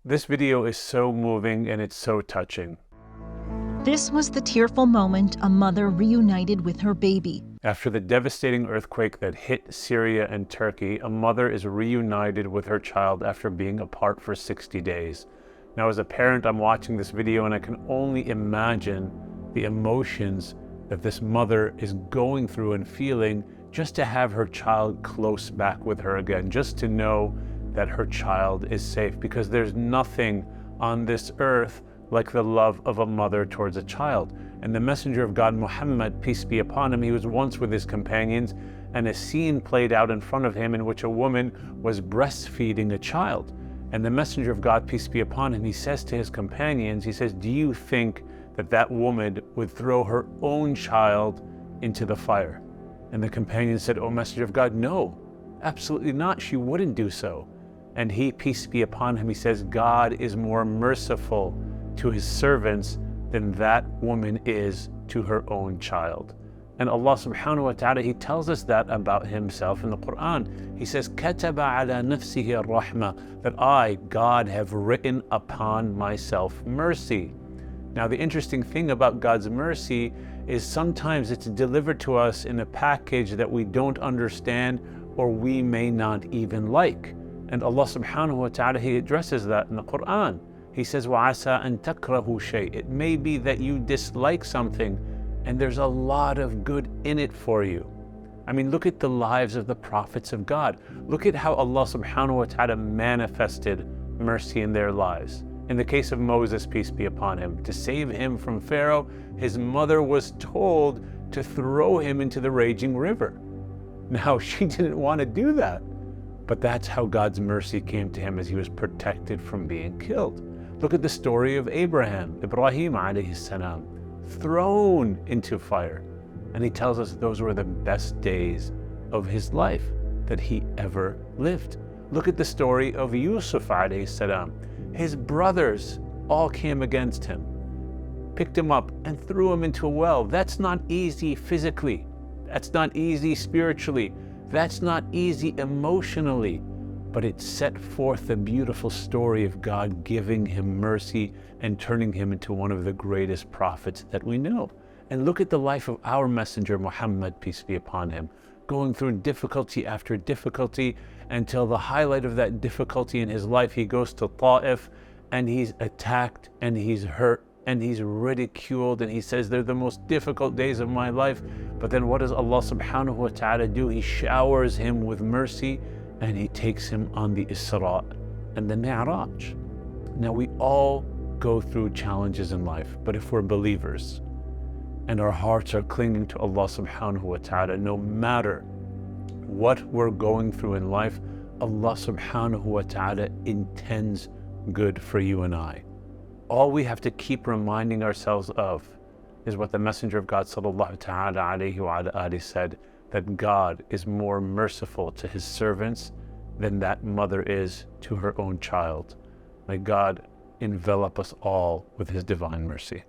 This video is so moving and it's so touching. This was the tearful moment a mother reunited with her baby. After the devastating earthquake that hit Syria and Turkey, a mother is reunited with her child after being apart for 60 days. Now, as a parent, I'm watching this video and I can only imagine the emotions that this mother is going through and feeling just to have her child close back with her again, just to know that her child is safe, because there's nothing on this earth like the love of a mother towards a child. And the messenger of God, Muhammad, peace be upon him, he was once with his companions, and a scene played out in front of him in which a woman was breastfeeding a child. And the messenger of God, peace be upon him, he says to his companions, he says, do you think that that woman would throw her own child into the fire? And the companions said, oh, messenger of God, no, absolutely not. She wouldn't do so. And he, peace be upon him, he says, God is more merciful to his servants than that woman is to her own child. And Allah subhanahu wa ta'ala, he tells us that about himself in the Qur'an. He says, كَتَبَ عَلَى نَفْسِهِ الرَّحْمَةِ, that I, God, have written upon myself mercy. Now, the interesting thing about God's mercy is sometimes it's delivered to us in a package that we don't understand or we may not even like. And Allah subhanahu wa ta'ala, he addresses that in the Qur'an. He says, وَعَسَىٰ أَن تَكْرَهُ شَيْءٍ. It may be that you dislike something and there's a lot of good in it for you. I mean, look at the lives of the prophets of God. Look at how Allah subhanahu wa ta'ala manifested mercy in their lives. In the case of Moses, peace be upon him, to save him from Pharaoh, his mother was told to throw him into the raging river. Now, she didn't want to do that, but that's how God's mercy came to him as he was protected from being killed. Look at the story of Ibrahim alayhi salam, thrown into fire. And he tells us those were the best days of his life that he ever lived. Look at the story of Yusuf alayhi salam. His brothers all came against him, picked him up and threw him into a well. That's not easy physically. That's not easy spiritually. That's not easy emotionally. But it set forth a beautiful story of God giving him mercy and turning him into one of the greatest prophets that we know. And look at the life of our messenger, Muhammad, peace be upon him, going through difficulty after difficulty until the highlight of that difficulty in his life, he goes to Ta'if and he's attacked and he's hurt and he's ridiculed and he says, they're the most difficult days of my life. But then what does Allah subhanahu wa ta'ala do? He showers him with mercy and he takes him on the Isra and the Mi'raj. Now, we all go through challenges in life, but if we're believers and our hearts are clinging to Allah subhanahu wa ta'ala, no matter what we're going through in life, Allah subhanahu wa ta'ala intends good for you and I. All we have to keep reminding ourselves of is what the Messenger of God sallallahu ta'ala alayhi wa alihi said, that God is more merciful to his servants than that mother is to her own child. May God envelop us all with his divine mercy.